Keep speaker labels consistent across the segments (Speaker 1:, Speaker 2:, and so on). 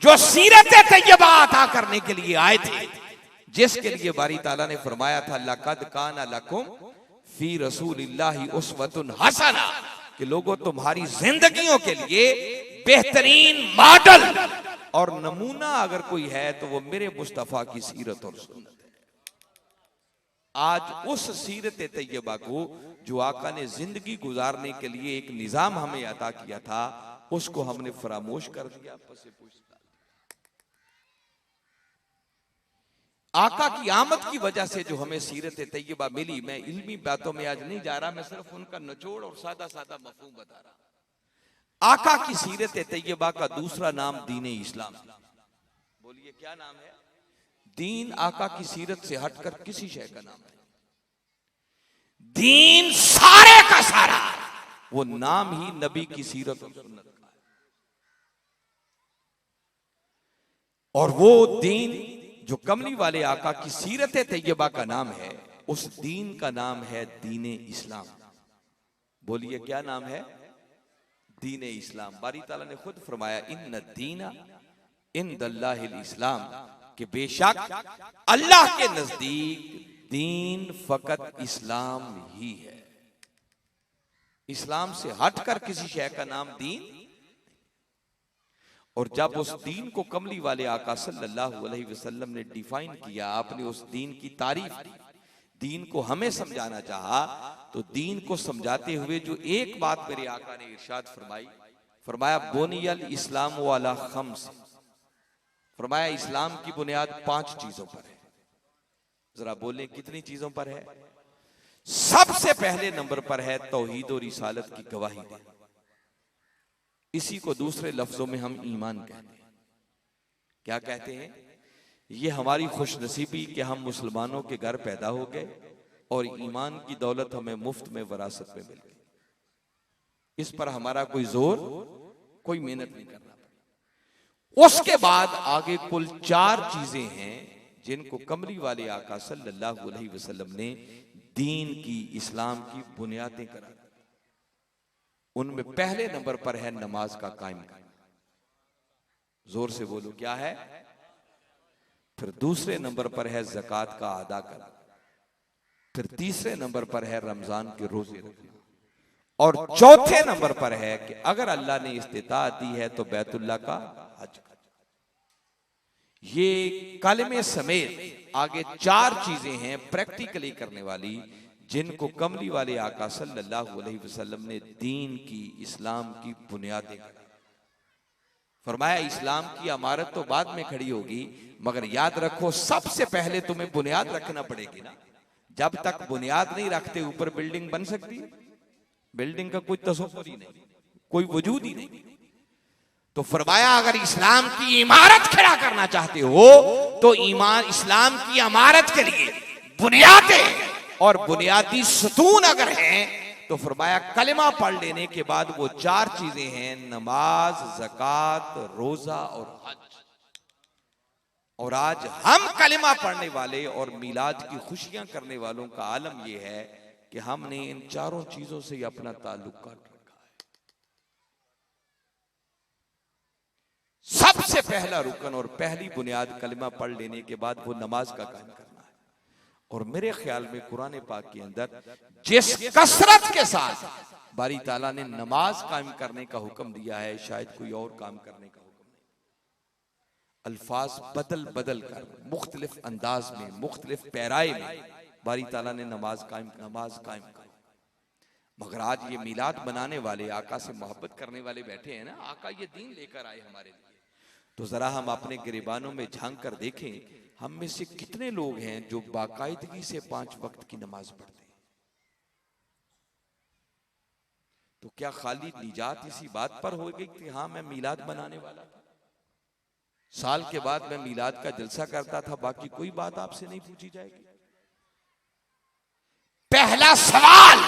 Speaker 1: जो सीरत तैयबा अता करने के लिए आए थे, जिसके लिए बारी ताला ने फरमाया था लक़द काना लकुम फी रसूलिल्लाहि उस्वतुन हसना, कि लोगों तुम्हारी जिंदगियों के लिए बेहतरीन मॉडल और नमूना अगर कोई है तो वो मेरे मुस्तफा की सीरत और सुन्नत है। आज उस सीरत तैयबा को जो आका ने जिंदगी गुजारने के लिए एक निजाम हमें अता किया था, उसको हमने फरामोश कर दिया, आपस से पूछ डाल दिया। आका की आमद की वजह से जो हमें सीरत तैयबा मिली, मैं इल्मी बातों में आज नहीं जा रहा, मैं सिर्फ उनका निचोड़ और सादा सादा मफहूम बता रहा। आका की सीरत तैयबा का दूसरा नाम दीन इस्लाम। बोलिए क्या नाम है? दीन आका की सीरत से हटकर किसी शय का नाम नहीं। दीन सारे का सारा वो नाम ही नबी की सीरत और सुन्नत का है। और वो दीन जो कमली वाले आका की सीरत तैयबा का नाम है, उस दीन का नाम है दीन इस्लाम। बोलिए क्या नाम है? दीन इस्लाम। बारी ताला ने खुद फरमाया इन्न दीना इंदल्लाहिल इस्लाम, कि बेशक अल्लाह के नजदीक दीन फकत इस्लाम ही है। इस्लाम से हटकर किसी शय का नाम दीन। और जब उस दीन को कमली वाले आका सल्लल्लाहु अलैहि वसल्लम ने डिफाइन किया, आपने उस दीन की तारीफ की, दीन को हमें समझाना चाहा, तो दीन को समझाते हुए जो एक बात मेरे आका ने इरशाद फरमाई, फरमाया बुनियल इस्लाम वाला खम्स, फरमाया इस्लाम की बुनियाद 5 चीजों पर है। जरा बोलें कितनी चीजों पर है? सबसे पहले नंबर पर है तौहीद और रिसालत की गवाही देना। इसी को दूसरे लफ्जों में हम ईमान कहते हैं। क्या कहते हैं? ये हमारी खुशनसीबी कि हम मुसलमानों के घर पैदा हो गए और ईमान की दौलत हमें मुफ्त में विरासत में मिल गई। इस पर हमारा कोई जोर, कोई मेहनत नहीं करना पड़ी। उसके बाद आगे कुल 4 चीजें हैं जिनको कमली वाले आका सल्लल्लाहु अलैहि वसल्लम ने दीन की, इस्लाम की बुनियादें करा दी। उनमें पहले नंबर पर है नमाज का कायम करना। जोर से बोलो क्या है? फिर दूसरे नंबर पर है ज़कात का अदा करना। फिर तीसरे नंबर पर है रमजान के रोजे रखना। और चौथे नंबर पर है कि अगर अल्लाह ने इस्तिताअत दी है तो बैतुल्लाह का हज। ये कलमे समेत आगे 4 चीजें हैं प्रैक्टिकली करने वाली, जिनको कमली वाले आका सल्लल्लाहु अलैहि वसल्लम ने दीन की, इस्लाम की बुनियादें करा। फरमाया इस्लाम की इमारत तो बाद में खड़ी होगी, मगर याद रखो सबसे पहले तुम्हें बुनियाद रखना पड़ेगी ना। जब तक बुनियाद नहीं रखते ऊपर बिल्डिंग बन सकती है? बिल्डिंग का कोई तसव्वुर ही नहीं, कोई वजूद ही नहीं। तो फरमाया अगर इस्लाम की इमारत खड़ा करना चाहते हो तो ईमान इस्लाम की इमारत के लिए बुनियादें और बुनियादी सतून अगर हैं तो फरमाया कलिमा पढ़ लेने के बाद वो 4 चीजें हैं, नमाज, ज़कात, रोजा और हज। और आज हम कलिमा पढ़ने वाले और मिलाद की खुशियां करने वालों का आलम यह है कि हमने इन 4 चीजों से अपना ताल्लुक काट रखा है। सबसे पहला रुकन और पहली बुनियाद कलिमा पढ़ लेने के बाद वो नमाज का कायम करना है। और मेरे ख्याल में कुरान पाक के अंदर जिस कसरत के साथ बारी ताला ने नमाज कायम करने का हुक्म दिया है, शायद कोई और काम करने का हुक्म नहीं। अल्फाज बदल बदल कर मुख्तलिफ अंदाज में, मुख्तलिफ पैराए में बारी ताला ने नमाज कायम की। मगर आज ये मिलाद बनाने वाले, आका से मोहब्बत करने वाले बैठे हैं ना, आका ये दीन लेकर आए हमारे लिए, तो जरा हम अपने गिरेबानों में झांक कर देखें, हम में से कितने लोग हैं जो बाकायदगी से 5 वक्त की नमाज पढ़ते हैं। तो क्या खाली निजात इसी बात पर हो गई कि हाँ मैं मिलाद बनाने वाला था, साल के बाद मैं मिलाद का जलसा करता था, बाकी कोई बात आपसे नहीं पूछी जाएगी? पहला सवाल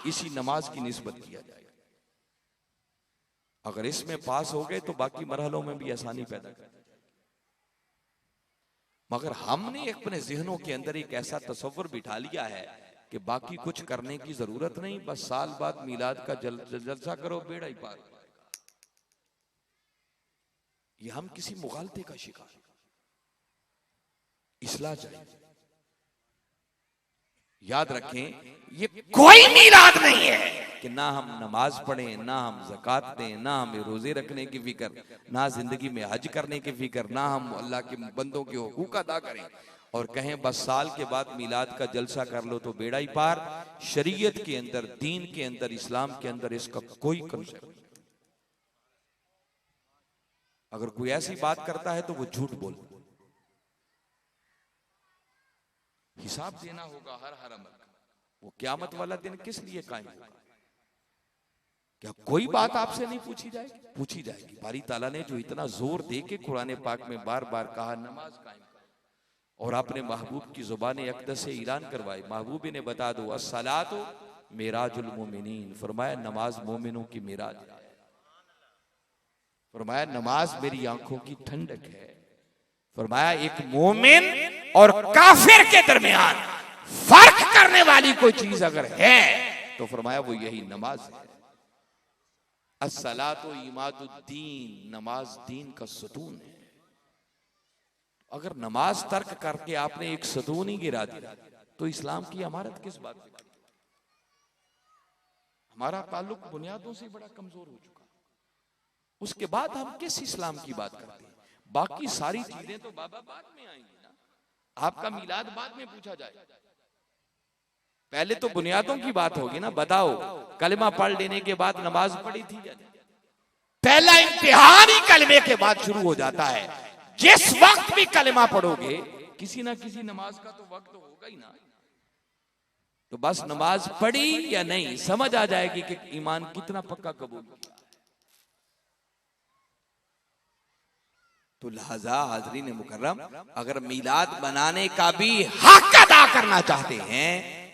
Speaker 1: इसी नमाज की निस्बत किया जाएगा। अगर इसमें पास हो गए तो बाकी मरहलों में भी आसानी पैदा कर। मगर हमने अपने ज़हनों के अंदर एक ऐसा तसव्वुर बिठा लिया है कि बाकी कुछ करने की जरूरत नहीं, बस साल बाद मिलाद का जलसा करो, बेड़ा ही पार। ये हम किसी मुगालते का शिकार, इस्लाह चाहिए। याद रखें, ये कोई मीलाद नहीं है कि ना हम नमाज पढ़ें, ना हम ज़कात दें, ना हमें रोजे रखने की फिक्र, ना जिंदगी में हज करने की फिक्र, ना हम अल्लाह के बंदों के हुकूक अदा करें और कहें बस साल के बाद मीलाद का जलसा कर लो तो बेड़ा ही पार। शरीयत के अंदर, दीन के अंदर, इस्लाम के अंदर इसका कोई कंसेप्ट नहीं। अगर कोई ऐसी बात करता है तो वो झूठ बोल। हिसाब देना होगा हर अमल का। वो क़यामत वाला दिन किस लिए कायम होगा? क्या कोई बात आपसे नहीं पूछी जाएगी? पूछी जाएगी। बारी ताला ने जो इतना जोर दे के कुरान पाक में बार बार कहा नमाज कायम करो और अपने महबूब की जुबान अक़दस से ऐलान करवाए, महबूब ने बता दो अस्सलातु मिराजुल मोमिनीन, फरमाया नमाज मोमिनों की मिराज है। फरमाया नमाज मेरी आंखों की ठंडक है। फरमाया एक मोमिन और काफिर के दरमियान फर्क करने वाली कोई चीज अगर है तो फरमाया वो यही नमाज है। अस्सलातु इमादुद्दीन, नमाज दीन का सतून है। अगर नमाज तर्क करके आपने एक सतून ही गिरा दिया तो इस्लाम की इमारत किस बात पे? हमारा ताल्लुक बुनियादों से बड़ा कमजोर हो चुका। उसके बाद हम किस इस्लाम की बात करते हैं? बाकी सारी चीजें तो बाबा बाद में आएंगी ना। आपका मीलाद बाद में पूछा जाए, पहले तो बुनियादों की बात होगी ना। बताओ, कलमा पढ़ लेने के बाद नमाज पढ़ी थी? पहला इम्तिहान ही कलमे के बाद शुरू हो जाता है। जिस वक्त भी कलमा पढ़ोगे किसी ना किसी नमाज का तो वक्त होगा ही ना। तो बस नमाज पढ़ी या नहीं समझ आ जाएगी कि ईमान कितना पक्का कबूल किया। तो लिहाजा हाज़रीन मुकर्रम, अगर मीलाद बनाने का भी हक अदा करना चाहते हैं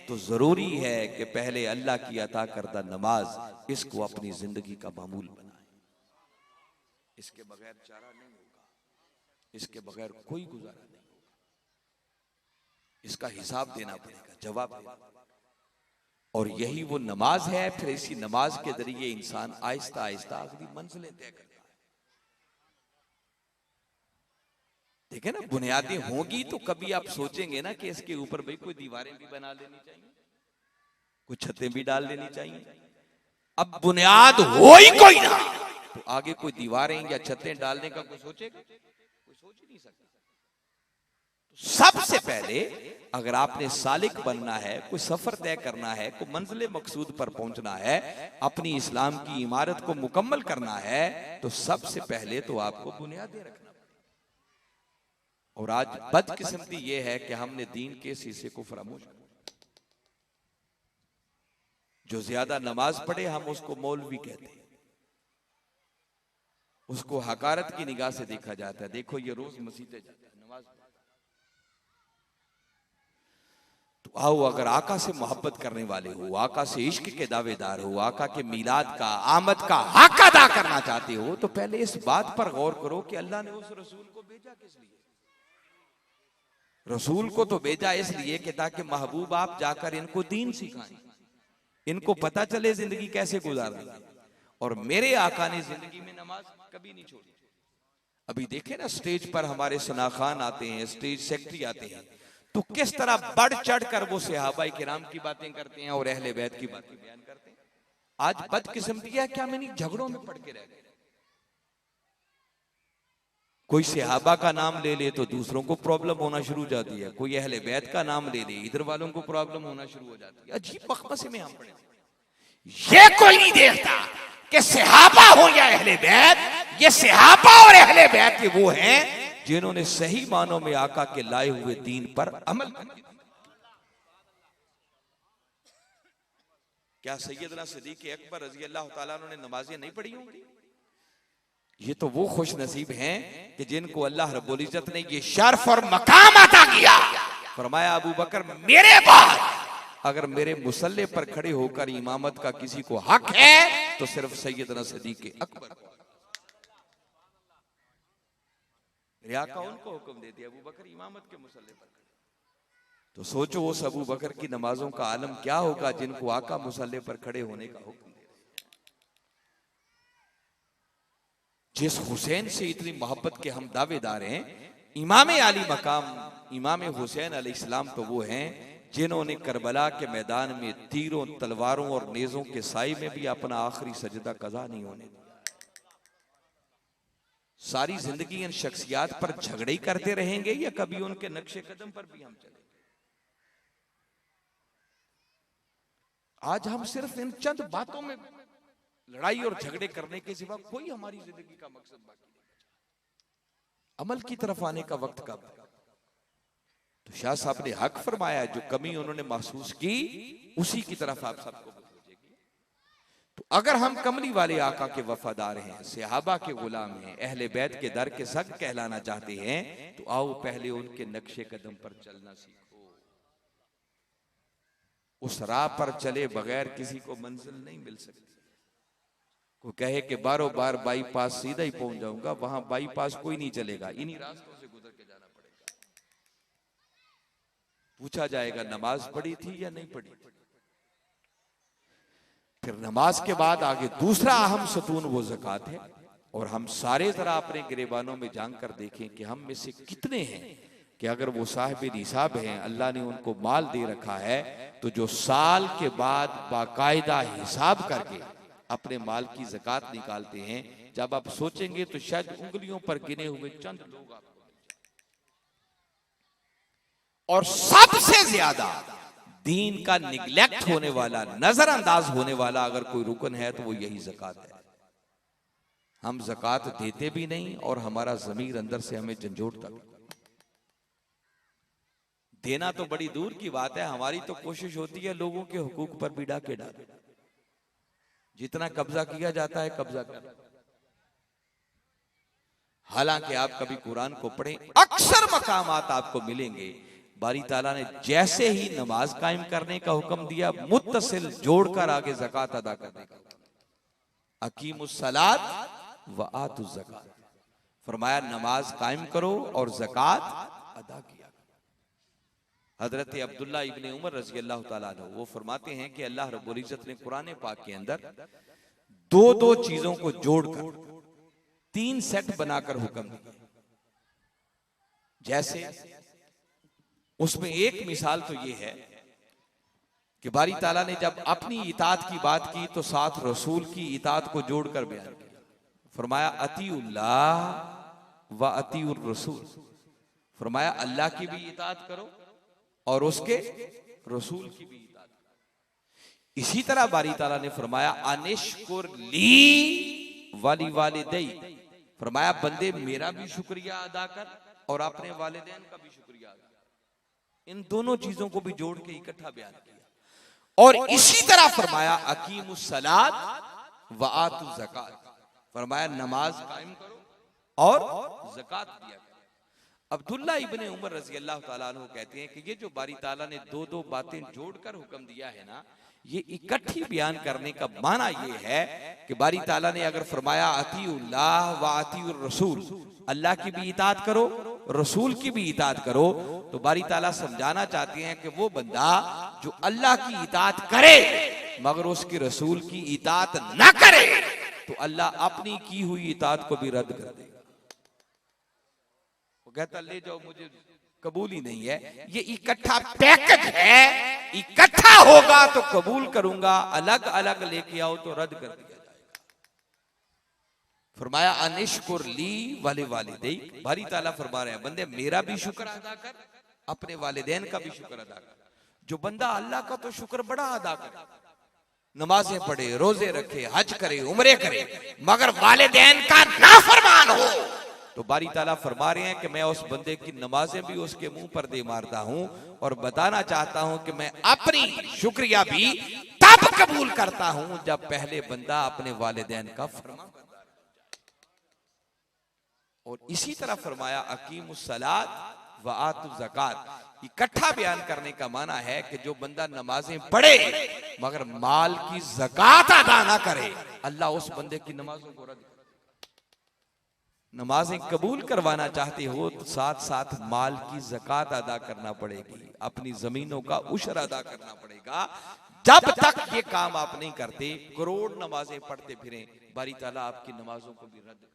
Speaker 1: तो जरूरी है कि पहले अल्लाह की अता करदा नमाज इसको अपनी जिंदगी का मामूल बनाए। इसके बगैर चारा नहीं होगा, इसके बगैर कोई गुजारा नहीं होगा। इसका हिसाब देना पड़ेगा, जवाब देना। और यही वो नमाज है। फिर इसी नमाज के जरिए इंसान आहिस्ता आहिस्ता अगली मंजिलें तय करता है। देखे ना, बुनियादें होगी तो कभी आप सोचेंगे ना कि इसके ऊपर भाई कोई दीवारें भी बना लेनी चाहिए, कुछ छतें भी डाल लेनी चाहिए। अब बुनियाद हो ही कोई ना तो आगे कोई दीवारें या छतें डालने का कोई सोचेगा? कोई सोच ही नहीं सकता। तो सबसे पहले अगर आपने सालिक बनना है, कोई सफर तय करना है, कोई मंजिल मकसूद पर पहुंचना है, अपनी इस्लाम की इमारत को मुकम्मल करना है, तो सबसे पहले तो आपको बुनियादें रखना। और आज बदकिस्मती यह है कि हमने दीन के शीशे को फरामोश कर दिया। जो ज्यादा नमाज पढ़े हम उसको मौलवी कहते हैं, उसको हकारत की निगाह से देखा जाता है। देखो ये रोज मस्जिद जाता है, नमाज। तो आओ, अगर आका से मोहब्बत करने वाले हो, आका से इश्क के दावेदार हो, आका के मीलाद का, आमद का हक अदा करना चाहते हो तो पहले इस बात पर गौर करो कि अल्लाह ने उस रसूल को भेजा किस लिए। रसूल को तो भेजा इसलिए कि ताकि महबूब आप जाकर इनको दीन सिखाएं, इनको पता चले जिंदगी कैसे गुजारनी है। और मेरे आका ने जिंदगी में नमाज कभी नहीं छोड़ी। अभी देखे ना, स्टेज पर हमारे सना खान आते हैं, स्टेज सेक्रेटरी आते हैं, तो किस तरह बढ़ चढ़ कर वो सहाबाए किराम की बातें करते हैं और अहले बैत की बातें बयान करते हैं। आज बदकिस्मती है क्या मैंने झगड़ों में पड़ के रह गए। कोई सहाबा का नाम ले ले तो दूसरों को प्रॉब्लम होना शुरू हो जाती है, कोई अहले बैत का नाम ले ले इधर वालों को प्रॉब्लम होना शुरू हो जाती है। अजीब मखमसे में हम पड़े। ये कोई नहीं देखता कि सहाबा हो या अहले बैत, ये सहाबा और अहले बैत के वो हैं जिन्होंने सही मानों में आका के लाए हुए दीन पर अमल किया। क्या सैयदना सिद्दीक़ अकबर रज़ी अल्लाह तआला अन्हु ने नमाजें नहीं पढ़ी होंगी? ये तो वो खुश नसीब हैं कि जिनको अल्लाह रब्बुल इज्जत ने ये शर्फ और मकाम अता किया। फरमाया अबू बकर मेरे बाद अगर मेरे मुसल्ले पर खड़े होकर इमामत का किसी को हक है तो सिर्फ सैयदना सिद्दीक़ अकबर। मेरे आका उनको हुक्म दे दिया, अबू बकर इमामत के मुसल्ले पर खड़े। तो सोचो उस अबू बकर की नमाजों का आलम क्या होगा जिनको आका मुसल्ले पर खड़े होने का हुक्म। जिस हुसैन से इतनी मोहब्बत के हम दावेदार हैं, इमाम आली मकाम इमाम हुसैन अलैहिस्सलाम तो वो हैं जिन्होंने करबला के मैदान में तीरों, तलवारों और नेज़ों के साए में भी अपना आखिरी सजदा कज़ा नहीं होने दिया। सारी जिंदगी इन शख्सियात पर झगड़े ही करते रहेंगे या कभी उनके नक्शे कदम पर भी हम चलेंगे? आज हम सिर्फ इन चंद बातों में लड़ाई और झगड़े करने के सिवा कोई हमारी जिंदगी का मकसद बाकी नहीं। अमल की तरफ आने का वक्त कब? तो शाह साहब ने हक फरमाया, जो कमी उन्होंने महसूस की उसी की तरफ आप सबको भेजेगी। तो अगर हम कमली वाले आका के वफादार हैं, सहाबा के गुलाम हैं, अहले बैत के दर के सग कहलाना चाहते हैं, तो आओ पहले उनके नक्शे कदम पर चलना सीखो। उस राह पर चले बगैर किसी को मंजिल नहीं मिल सकती। कोई कहे कि बारों बार बाईपास सीधा ही पहुंच जाऊंगा, वहां बाईपास कोई नहीं चलेगा, इन्हीं रास्तों से गुजर के जाना पड़ेगा। पूछा जाएगा नमाज पढ़ी थी या नहीं पढ़ी? फिर नमाज के बाद आगे दूसरा अहम सतून वो ज़कात है। और हम सारे जरा अपने गिरेबानों में जान कर देखें कि हम में से कितने हैं कि अगर वो साहिब निसाब हैं, अल्लाह ने उनको माल दे रखा है, तो जो साल के बाद बाकायदा हिसाब करके अपने माल की ज़कात निकालते हैं। जब आप सोचेंगे तो शायद उंगलियों पर गिने हुए चंद लोग आपको। और सबसे ज्यादा दीन का निगलेक्ट होने वाला, नजरअंदाज होने वाला अगर कोई रुकन है तो वो यही ज़कात है। हम ज़कात देते भी नहीं और हमारा ज़मीर अंदर से हमें झंझोड़ता भी। देना तो बड़ी दूर की बात है, हमारी तो कोशिश होती है लोगों के हुकूक पर भी डाके डाल। जितना कब्जा किया जाता है कब्जा कर। हालांकि आप कभी कुरान को पढ़ें, अक्सर मकामात आपको मिलेंगे बारी ताला ने जैसे ही नमाज कायम करने का हुक्म दिया, मुत्तसिल जोड़कर आगे ज़कात अदा करने का, अकीमुस सलात व आतुज़ ज़कात, फरमाया नमाज कायम करो और ज़कात अदा किया। हजरत अब्दुल्ला इब्ने उमर रज़ी अल्लाह ताला अन्हु वो फरमाते हैं कि अल्लाह रब्बुल इज्जत ने कुरान पाक के अंदर दो दो चीजों को जोड़कर 3 सेट बनाकर हुक्म दिया। जैसे उसमें एक मिसाल तो ये है कि बारी ताला ने जब अपनी इताअत की बात की तो साथ रसूल की इताअत को जोड़कर बयान किया। फरमाया अतीउल्लाह व अतीउर रसूल, फरमाया अल्लाह की भी इताअत करो और उसके रसूल की भी इताअत करो। इसी तरह बारी ताला ने फरमाया अनिश्कुर ली वाली वालिदै, फरमाया बंदे मेरा भी शुक्रिया अदा कर और अपने वालिदैन का भी शुक्रिया अदा कर। इन दोनों चीजों को भी जोड़ के इकट्ठा बयान किया। और इसी तरह फरमाया अकीमुस सलात व आतुज़ ज़कात, फरमाया नमाज कायम करो और ज़कात दिया करो। अब्दुल्ला इब्ने उमर रज़ी अल्लाह ताला अन्हु कहते हैं कि ये जो बारी ताला ने दो दो बातें जोड़कर हुक्म दिया है ना, ये इकट्ठी बयान करने का माना ये है कि बारी ताला ने अगर फरमाया अतीउल्लाह व अतीउर रसूल, अल्लाह की भी इताअत करो रसूल की भी इताअत करो, तो बारी ताला समझाना चाहते हैं कि वो बंदा जो अल्लाह की इताअत करे मगर उसकी रसूल की इताअत ना करे तो अल्लाह अपनी की हुई इताअत को भी रद्द कर देगा। वो कहता ले जाओ, मुझे कबूल ही नहीं है। ये इकट्ठा पैकेज है, इकट्ठा होगा तो कबूल करूंगा, अलग अलग लेके आओ तो रद्द कर दिया जाएगा। फरमाया अनिश्कुर ली वाले वालिदै, बारी ताला फरमा रहे हैं बंदे मेरा भी शुक्र अदा कर, अपने वालिदैन का भी शुक्र अदा कर। जो बंदा अल्लाह का तो शुक्र बड़ा अदा करे, नमाजें पढ़े, रोजे रखे, हज करे, उम्रे करे, मगर वालिदैन का नाफरमान हो, तो बारी ताला फरमा रहे हैं कि मैं उस बंदे की नमाजें भी उसके मुंह पर दे मारता हूं और बताना चाहता हूं कि मैं अपनी शुक्रिया भी तब कबूल करता हूं जब पहले बंदा अपने वालिदैन का फरमा। और इसी तरह फरमाया अकीमुस सलात व आतुज़ ज़कात, इकट्ठा बयान करने का माना है कि जो बंदा नमाजें पढ़े मगर माल की ज़कात अदा ना करे, अल्लाह उस बंदे की नमाजों को रद्द कर। नमाजें कबूल करवाना चाहते हो तो साथ साथ माल की ज़कात अदा करना पड़ेगी, अपनी जमीनों का उशर अदा करना पड़ेगा। जब तक ये काम आप नहीं करते, करोड़ नमाजें पढ़ते फिरें, बारी ताला आपकी नमाजों को भी रद्द कर देगा।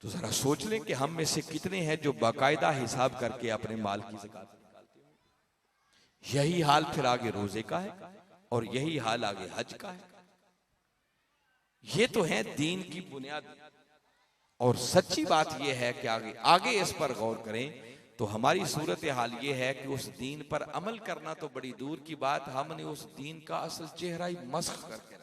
Speaker 1: तो जरा सोच लें कि हम में से कितने हैं जो बाकायदा हिसाब करके अपने माल की ज़कात निकालते हैं। यही हाल फिर आगे रोजे का है और यही हाल आगे हज का है। ये तो है दीन की बुनियाद। और सच्ची बात यह है कि आगे आगे इस पर गौर करें तो हमारी सूरत हाल ये है कि उस दीन पर अमल करना तो बड़ी दूर की बात, हमने उस दीन का असल चेहरा ही मस्ख करके रखा।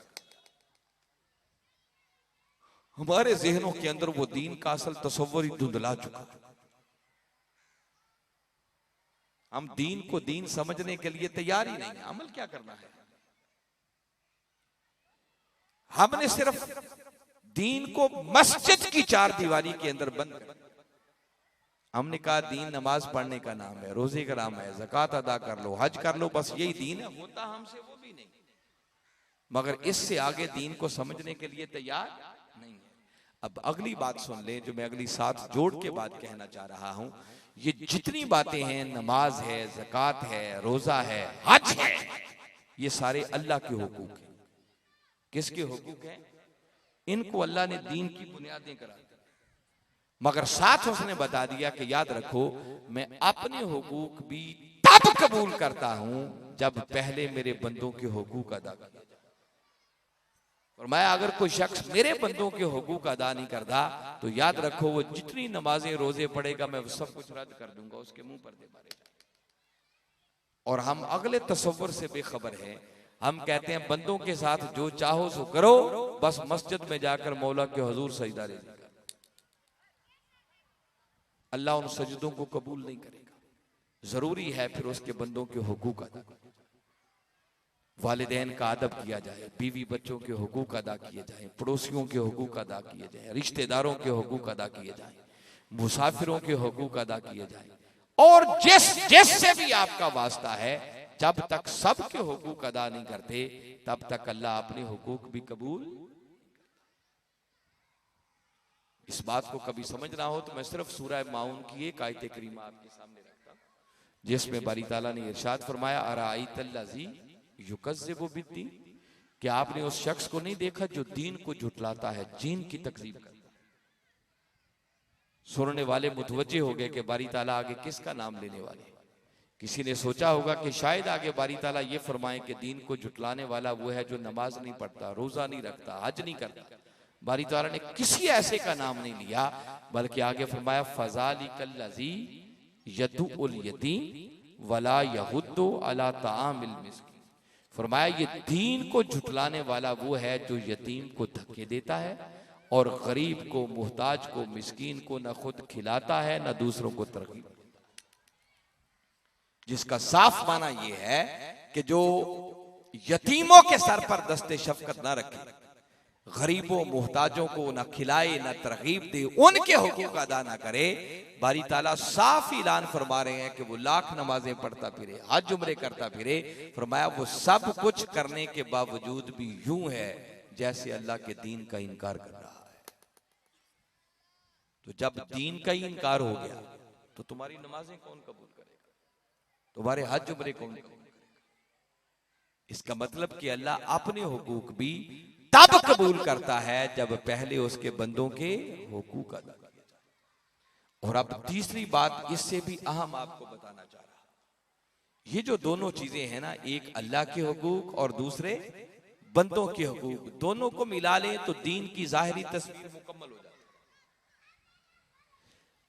Speaker 1: हमारे जहनों के अंदर वो दीन का असल तस्वर ही धुंधला चुका। हम दीन को दीन समझने के लिए तैयार ही नहीं है। अमल क्या करना है? हमने सिर्फ दीन को मस्जिद की चार दीवारी के अंदर बंद कर। हमने कहा दीन नमाज पढ़ने का नाम है, रोजे का नाम है, ज़कात अदा कर लो, हज कर लो, बस यही दीन है। होता हमसे वो भी नहीं, मगर इससे आगे दीन को समझने के लिए तैयार नहीं है। अब अगली बात सुन ले जो मैं अगली साथ जोड़ के बात कहना चाह रहा हूं। ये जितनी बातें हैं, नमाज है, ज़कात है, रोजा है, हज है, ये सारे अल्लाह के हुकूक हैं। किसके हुकूक हैं? इनको अल्लाह ने दीन की बुनियादें करा दी, मगर साथ उसने बता दिया कि याद रखो मैं अपने हुकूक भी तब कबूल करता हूं जब पहले मेरे बंदों के हुकूक अदा किया जाए। फरमाया अगर कोई शख्स मेरे बंदों के हुकूक अदा नहीं करता तो याद रखो वो जितनी नमाजें रोजे पढ़ेगा मैं सब कुछ रद्द कर दूंगा, उसके मुंह पर दे मारेगा। और हम अगले तस्वर से बेखबर हैं। हम कहते हैं बंदों के साथ जो चाहो सो करो, बस मस्जिद में जाकर मौला के हुजूर सजदा दे देगा। अल्लाह उन सजदों को कबूल नहीं करेगा। जरूरी है फिर उसके बंदों के हुकूक अदा, वालिदैन का अदब किया जाए, बीवी बच्चों के हुकूक अदा किए जाए, पड़ोसियों के हुकूक अदा किए जाए, रिश्तेदारों के हुकूक अदा किए जाए, मुसाफिरों के हुकूक अदा किए जाए। और जिससे भी आपका वास्ता है, जब तक सबके हुकूक अदा नहीं करते तब तक अल्लाह अपने हुकूक भी कबूल। इस बात को कभी समझना हो तो मैं सिर्फ सूरह माऊन की एक आयत करीमा आपके सामने रखता हूं जिसमें बारी ताला ने इरशाद फरमाया अराइतल्लज़ी युकज़्ज़िबु बिद्दीन, क्या आपने उस शख्स को नहीं देखा जो दीन को झुटलाता है, दीन की तकज़ीब करता है। सुनने वाले मुतवज्जे हो गए कि बारी ताला आगे किसका नाम लेने वाले। किसी ने सोचा होगा कि शायद आगे बारी ताला ये फरमाए कि दीन को झुटलाने वाला वो है जो नमाज नहीं पढ़ता, रोजा नहीं रखता, हज नहीं करता। बारी ताला ने किसी ऐसे का नाम नहीं लिया, बल्कि आगे फरमाया फ़ज़ालिकल्लज़ी यदुउल यतीम वला यहुद्दु अला तामिल मिस्कीन। फरमाया ये दीन को झुटलाने वाला वो है जो यतीम को धक्के देता है और गरीब को, मुहताज को, मिस्कीन को न खुद खिलाता है न दूसरों को तरकीब। जिसका साफ माना यह है कि जो यतीमों के सर पर दस्ते शफकत ना रखे, गरीबों मुहताजों को न खिलाए न तरगीब दे, उनके हुकूक अदा ना करे, बारी ताला साफ ऐलान फरमा रहे हैं कि वो लाख नमाजें पढ़ता फिरे, हज उम्रे करता फिरे, फरमाया वो सब कुछ करने के बावजूद भी यूं है जैसे अल्लाह के दीन का इनकार कर रहा है। तो जब दीन का ही इनकार हो गया तो तुम्हारी नमाजें कौन कबूल करेगा, तुम्हारे हज उम्रे कौन कबूल करेगा? इसका मतलब कि अल्लाह अपने हुकूक भी तब कबूल करता है जब पहले उसके बंदों के हुकूक अदा किए जाए। और अब तीसरी बात इससे भी अहम आपको बताना चाह रहा, ये जो दोनों चीजें हैं ना, एक अल्लाह के हुकूक और दूसरे बंदों के हुकूक, दोनों को मिला लें तो दीन की जाहिरी तस्वीर मुकम्मल हो जाती है।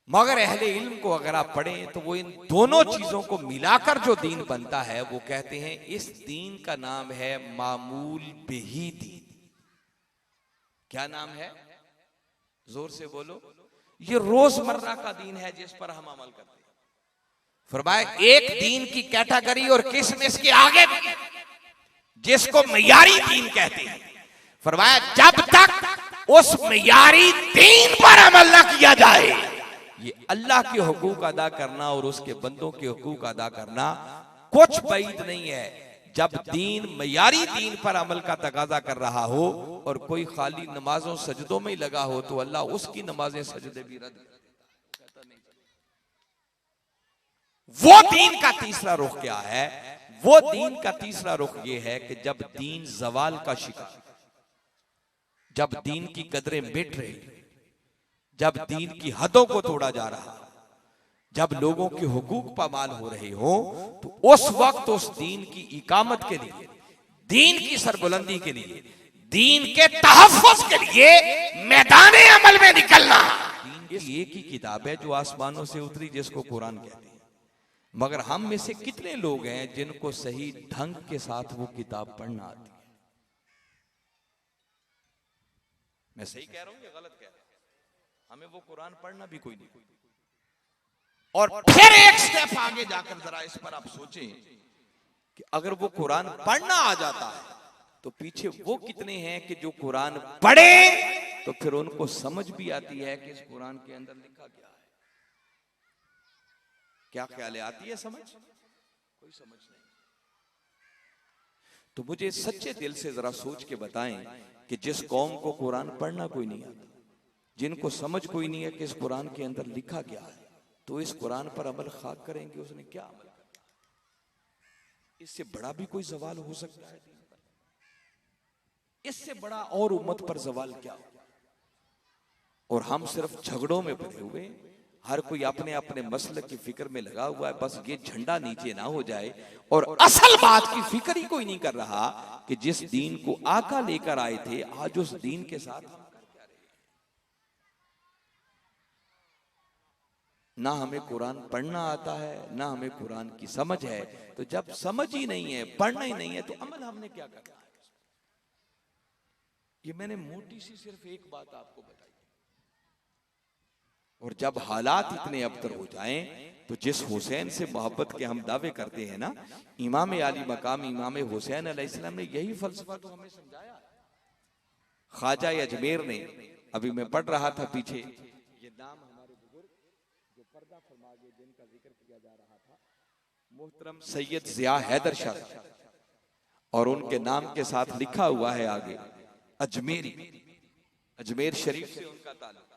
Speaker 1: मगर अहले इल्म को अगर आप पढ़ें तो वो इन दोनों चीजों को मिलाकर जो दीन बनता है वो कहते हैं इस दीन का नाम है मामूल बिही दीन। क्या नाम है? जोर से बोलो। ये रोजमर्रा का दीन है जिस पर हम अमल करते हैं। फरमाया एक दीन की कैटेगरी और किस्म इसके आगे जिसको मयारी दीन कहते हैं। फरमाया जब तक उस मयारी दीन पर अमल न किया जाए, ये अल्लाह के हुकूक अदा करना और उसके बंदों के हुकूक अदा करना कुछ बैद नहीं है। जब दीन मयारी दीन पर अमल का तकाजा कर रहा हो और कोई खाली नमाजों सजदों में ही लगा हो तो अल्लाह उसकी नमाजें सजदे भी रद्द कर देता है। वो दीन का तीसरा रुख क्या है? वो दीन का तीसरा रुख ये है कि जब दीन जवाल का शिकार, जब दीन की कदरें मिट रही, जब दीन की हदों को तोड़ा जा रहा, जब लोगों के हुकूक पामाल हो रहे हो, तो उस वक्त उस दीन की इकामत के लिए, दीन की सरबुलंदी के लिए, दीन के तहफ्फुज़ के लिए मैदाने अमल में निकलना। दीन की एक ही किताब है जो आसमानों से उतरी, जिसको कुरान कहते हैं। मगर हम में से कितने लोग हैं जिनको सही ढंग के साथ वो किताब पढ़ना आती है? मैं सही कह रहा हूं या गलत कह रहा हूं? हमें वो कुरान पढ़ना भी कोई नहीं। और फिर एक स्टेप आगे जाकर जरा इस पर आप सोचें कि अगर वो कुरान पढ़ना आ जाता है तो पीछे वो कितने हैं कि जो कुरान पढ़े तो फिर उनको समझ भी आती है कि इस कुरान के अंदर लिखा क्या है। क्या ख्याल है, आती है समझ? कोई समझ नहीं। तो मुझे सच्चे दिल से जरा सोच के बताएं कि जिस कौम को कुरान पढ़ना कोई नहीं आता, जिनको समझ कोई नहीं है कि इस कुरान के अंदर लिखा क्या है, तो इस कुरान पर अमल खाक करेंगे, उसने क्या अमल करना? इससे बड़ा भी कोई सवाल हो सकता है? इससे बड़ा और उम्मत पर सवाल क्या हो? और हम सिर्फ झगड़ों में पड़े हुए, हर कोई अपने अपने मसलक की फिक्र में लगा हुआ है, बस ये झंडा नीचे ना हो जाए। और असल बात की फिक्र ही कोई नहीं कर रहा कि जिस दीन को आका लेकर आए थे, आज उस दीन के साथ हम कर क्या रहे हैं। ना हमें कुरान पढ़ना आता है, ना हमें कुरान की समझ है। तो जब समझ ही नहीं है, पढ़ना ही नहीं है, तो अमल हमने क्या करना है? ये मैंने मोटी सी सिर्फ एक बात आपको बताई। और जब हालात इतने अबतर हो जाएं तो जिस हुसैन से मोहब्बत के हम दावे करते हैं ना, इमाम आली मकाम इमाम हुसैन अलैहिस्सलाम ने यही फलसफा तो हमें समझाया। ख्वाजा अजमेर ने, अभी मैं पढ़ रहा था पीछे, ये नाम हमारे बुजुर्ग जो पर्दा फरमा गए जिनका जिक्र किया जा रहा था, मोहतरम सैयद जिया हैदर शाह, और उनके नाम के साथ लिखा हुआ है आगे अजमेरी, अजमेर शरीफ से उनका ताल्लुक,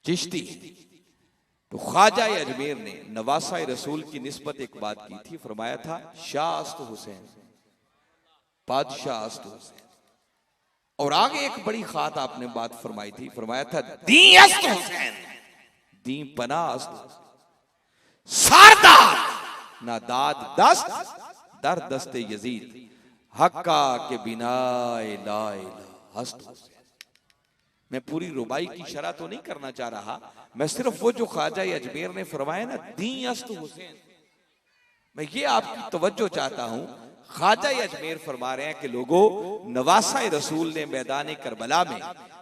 Speaker 1: चिश्ती। तो ख्वाजा अजमेर ने नवासा रसूल की निस्बत एक बात की थी, फरमाया था शाह अस्त हुसैन, बादशाह अस्त हुसैन। और आगे एक बड़ी खात आपने बात फरमाई थी, फरमाया था दी अस्त हुसैन, दी पना अस्त सारदार ना दाद दस्त दर दस्ते यजीद हक्का के बिना ला इला हस्त हुसैन। मैं पूरी रुबाई की शरह तो नहीं करना चाह रहा, मैं सिर्फ वो जो ख्वाजा अजमेर ने फरमाया ना दी अस्त हुसैन, मैं ये आपकी तवज्जो चाहता हूं। ख्वाजा अजमेर फरमा रहे हैं कि लोगों, नवासा रसूल ने मैदान करबला में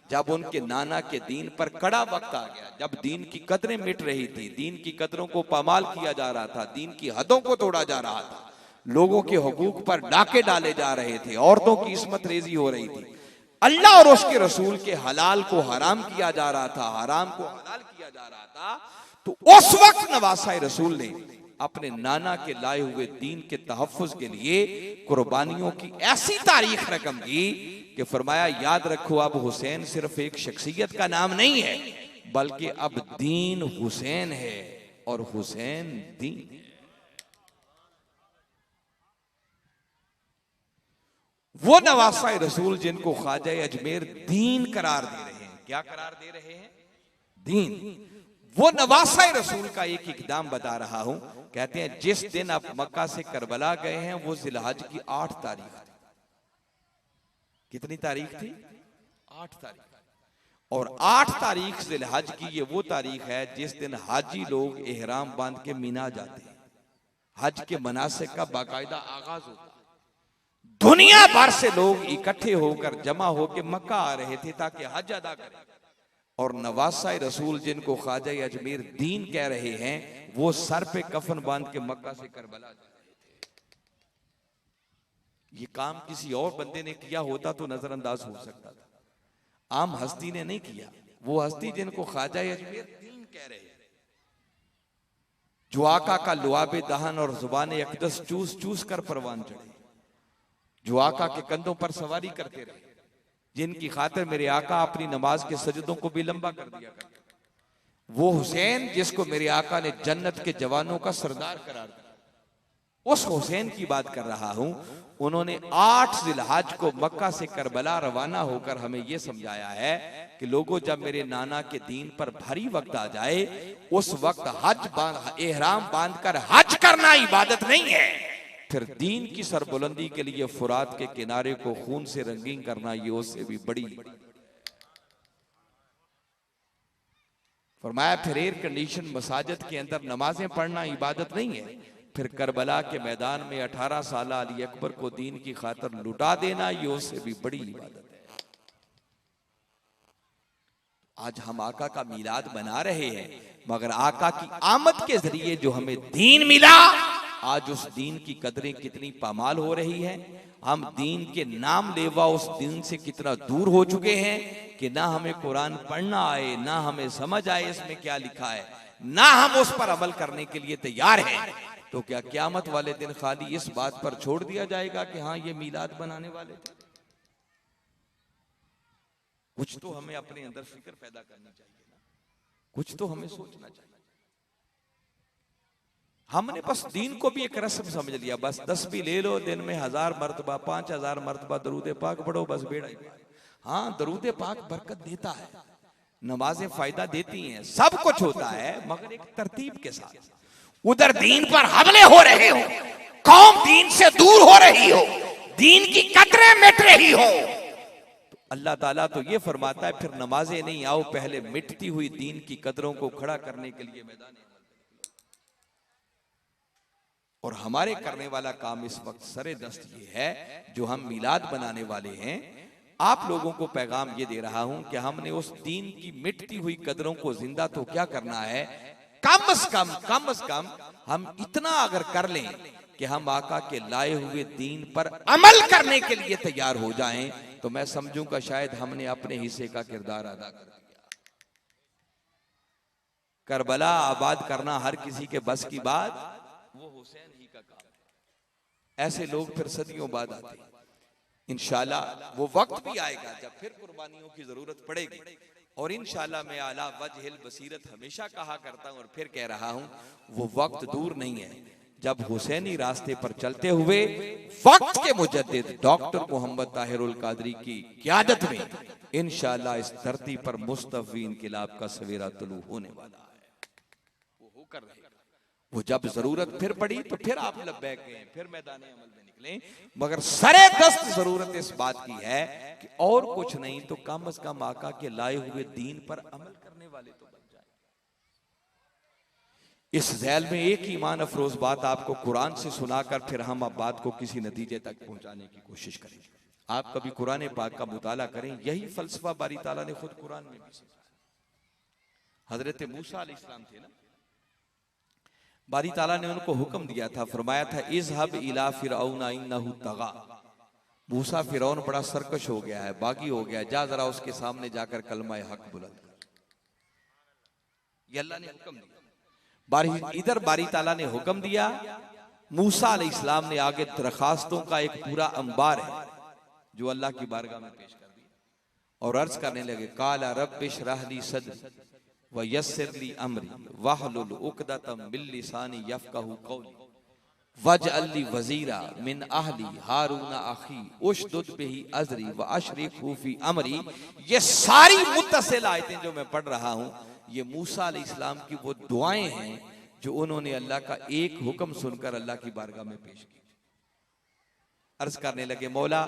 Speaker 1: जब उनके नाना के दीन पर कड़ा वक्त आ गया, जब दीन की कदरें मिट रही थी, दीन की कदरों को पामाल किया जा रहा था, दीन की हदों को तोड़ा जा रहा था, लोगों के हुकूक पर डाके डाले जा रहे थे, औरतों की इस्मत रेजी हो रही थी, अल्लाह और उसके रसूल के हलाल को हराम किया जा रहा था, हराम को हलाल किया जा रहा था, तो उस वक्त नवासा रसूल ने अपने नाना के लाए हुए दीन के तहफ्फुज के लिए कुर्बानियों की ऐसी तारीख रकम की कि फरमाया याद रखो, अब हुसैन सिर्फ एक शख्सियत का नाम नहीं है, बल्कि अब दीन हुसैन है और हुसैन दीन है। वो नवासा रसूल जिनको ख्वाजा अजमेर दीन करार दे रहे हैं, क्या करार दे रहे हैं? दीन। वो नवासा रसूल का एक इकदाम बता रहा हूं, कहते हैं जिस दिन आप मक्का से करबला गए हैं वो जिलहज की 8 तारीख थी। कितनी तारीख थी? 8 तारीख। और 8 तारीख जिलहज की ये वो तारीख है जिस दिन हाजी लोग एहराम बांध के मीना जाते हैं, हज के मनासिक का बाकायदा आगाज होता है। दुनिया भर से लोग इकट्ठे होकर जमा होकर मक्का आ रहे थे ताकि हज अदा करें, और नवासा रसूल जिनको ख्वाजा अजमेर दीन कह रहे हैं, वो सर पे कफन बांध के मक्का से करबला जा रहे थे। ये काम किसी और बंदे ने किया होता तो नजरअंदाज हो सकता था, आम हस्ती ने नहीं किया। वो हस्ती जिनको ख्वाजा अजमेर दीन कह रहे हैं, जो आका का लुआबे दहन और जुबान अक़दस चूस चूस कर परवान चढ़े, जो आका के कंधों पर सवारी करते रहे, जिनकी खातिर मेरे आका अपनी नमाज के सजदों को भी लंबा कर दिया करते, वो हुसैन जिसको मेरे आका ने जन्नत के जवानों का सरदार करार दिया, उस हुसैन की बात कर रहा हूं। उन्होंने 8 जिलहज को मक्का से करबला रवाना होकर हमें यह समझाया है कि लोगों, जब मेरे नाना के दीन पर भारी वक्त आ जाए, उस वक्त एहराम बांधकर हज करना इबादत नहीं है, फिर दीन की सरबुलंदी के लिए फुरात के किनारे को खून से रंगीन करना ये उससे भी बड़ी। फरमाया फिर एयर कंडीशन मसाजिद के अंदर नमाजें पढ़ना इबादत नहीं है, फिर करबला के मैदान में 18 साल अली अकबर को दीन की खातिर लुटा देना ये उससे भी बड़ी इबादत है। आज हम आका का मीलाद बना रहे हैं, मगर आका की आमद के जरिए जो हमें दीन मिला, आज उस दीन की कदरें कितनी पामाल हो रही हैं। हम दीन के नाम लेवा उस दीन से कितना दूर हो चुके हैं कि ना हमें कुरान पढ़ना आए, ना हमें समझ आए इसमें क्या लिखा है, ना हम उस पर अमल करने के लिए तैयार हैं। तो क्या क़यामत वाले दिन खाली इस बात पर छोड़ दिया जाएगा कि हाँ ये मीलाद बनाने वाले थे? कुछ तो हमें अपने अंदर फिक्र पैदा करनी चाहिए ना, कुछ तो हमें सोचना चाहिए। हमने बस दीन को भी एक रस्म समझ लिया, बस 10 भी ले लो, दिन में 1000 मरतबा 5000 मरतबा दरूद पाक पढ़ो, बस बेड़ा ही। हाँ, दरूद पाक बरकत देता है, नमाजें फायदा देती हैं, सब कुछ होता है, मगर एक तरतीब के साथ। उधर दीन पर हमले हो रहे हो, कौम दीन से दूर हो रही हो, दीन की कदरें मिट रही हो, तो अल्लाह ताला तो ये फरमाता है फिर नमाजें नहीं, आओ पहले मिटती हुई दीन की कदरों को खड़ा करने के लिए मैदान। और हमारे करने वाला काम इस वक्त सरे दस्त ये है, जो हम मिलाद बनाने वाले हैं, आप लोगों को पैगाम ये दे रहा हूं कि हमने उस दीन की मिटती हुई कदरों को जिंदा तो क्या करना है, कम से कम हम इतना अगर कर लें कि हम आका के लाए हुए दीन पर अमल करने के लिए तैयार हो जाएं, तो मैं समझूंगा शायद हमने अपने हिस्से का किरदार अदा कर दिया। करबला आबाद करना हर किसी के बस की बात, वो हुसैन ही का काम है। ऐसे लोग फिर सदियों बाद आते हैं। इंशाल्लाह वो वक्त भी आएगा जब फिर कुर्बानियों की जरूरत पड़ेगी, और इंशाल्लाह मैं आला वजहिल बसीरत हमेशा कहा करता हूं और फिर कह रहा हूं, वो वक्त दूर नहीं है जब हुसैनी रास्ते पर चलते हुए वक्त के मुजद्दिद डॉक्टर मोहम्मद ताहिरुल कादरी की क़यादत में इंशाल्लाह इस धरती पर मुस्तफ़ी इनकिलाब का सवेरा तुलू होने वाला है। वो होकर रहेगा। वो जब जरूरत फिर पड़ी तो फिर आप लब्बैक गए, फिर मैदाने अमल में निकले, मगर सरे दस्त जरूरत इस बात की है कि और कुछ नहीं तो कम से कम आका के लाए हुए दीन पर अमल करने वाले तो बन जाए। इस झैल में एक ईमान अफरोज बात आपको कुरान से सुनाकर फिर हम अब बात को किसी नतीजे तक पहुंचाने की कोशिश करें। आप कभी कुरान पाक का मुताला करें, यही फलसफा बारी ताला ने खुद कुरान में भी सिखाया। हजरत मूसा अलैहिस्सलाम थे ना, बारी ताला ने उनको हुक्म दिया था, फरमाया था इज़हब इला फिरऔन इन्नहु तगा। मूसा फिरौन बड़ा सरकश हो गया है, बागी हो गया है, जा जरा उसके सामने जाकर कलमा हक बुलंद कर। ये अल्लाह ने हुक्म दिया। इधर बारी ताला ने हुक्म दिया, मूसा अलैहिस्सलाम ने आगे दरखास्तों का एक पूरा अंबार है जो अल्लाह की बारगाह में पेश कर दिया और अर्ज करने लगे, काला रब्बिश रहली सदरी व यस्सिरली अमरी वहलुल उक़दतम मिन लिसानी यफ़क़हू क़ौली वजअलनी वज़ीरा मिन अहली हारून अख़ी उशदुद बिही अज़री व अशरिकहू फ़ी अमरी। ये सारी मुत्तसिल आयतें जो मैं पढ़ रहा हूँ, ये मूसा अलैहिस्सलाम की वो दुआएं हैं जो उन्होंने अल्लाह का एक हुक्म सुनकर अल्लाह की बारगाह में पेश की। अर्ज करने लगे, मौला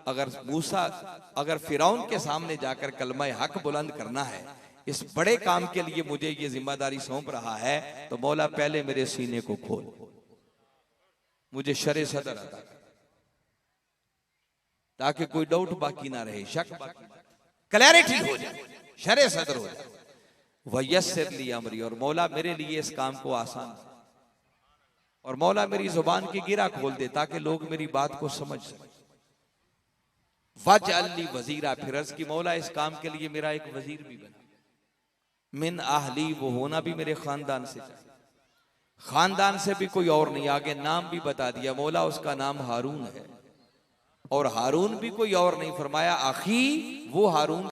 Speaker 1: अगर फिरौन के सामने जाकर कलमा हक बुलंद करना है, इस बड़े काम के लिए मुझे ये जिम्मेदारी सौंप रहा है, तो मौला पहले मेरे सीने को खोल, मुझे शरे सदर अता कर, ताकि कोई डाउट बाकी ना रहे, शक बाकी, क्लैरिटी हो जाए, शरे सदर हो जाए। वयस्सिरली अमरी, और मौला मेरे लिए इस काम को आसान, और मौला मेरी जुबान की गिरा खोल दे ताकि लोग मेरी बात को समझ सकें। वजअलनी वजीरा, फिर अर्ज की मौला इस काम के लिए मेरा एक वजीर भी बना, मिन आहली, वो होना भी मेरे खानदान से चाहिए, खानदान से भी कोई और नहीं। आगे नाम भी बता दिया, मौला उसका नाम हारून है, और हारून भी कोई और नहीं, फरमाया आखी, वो हारून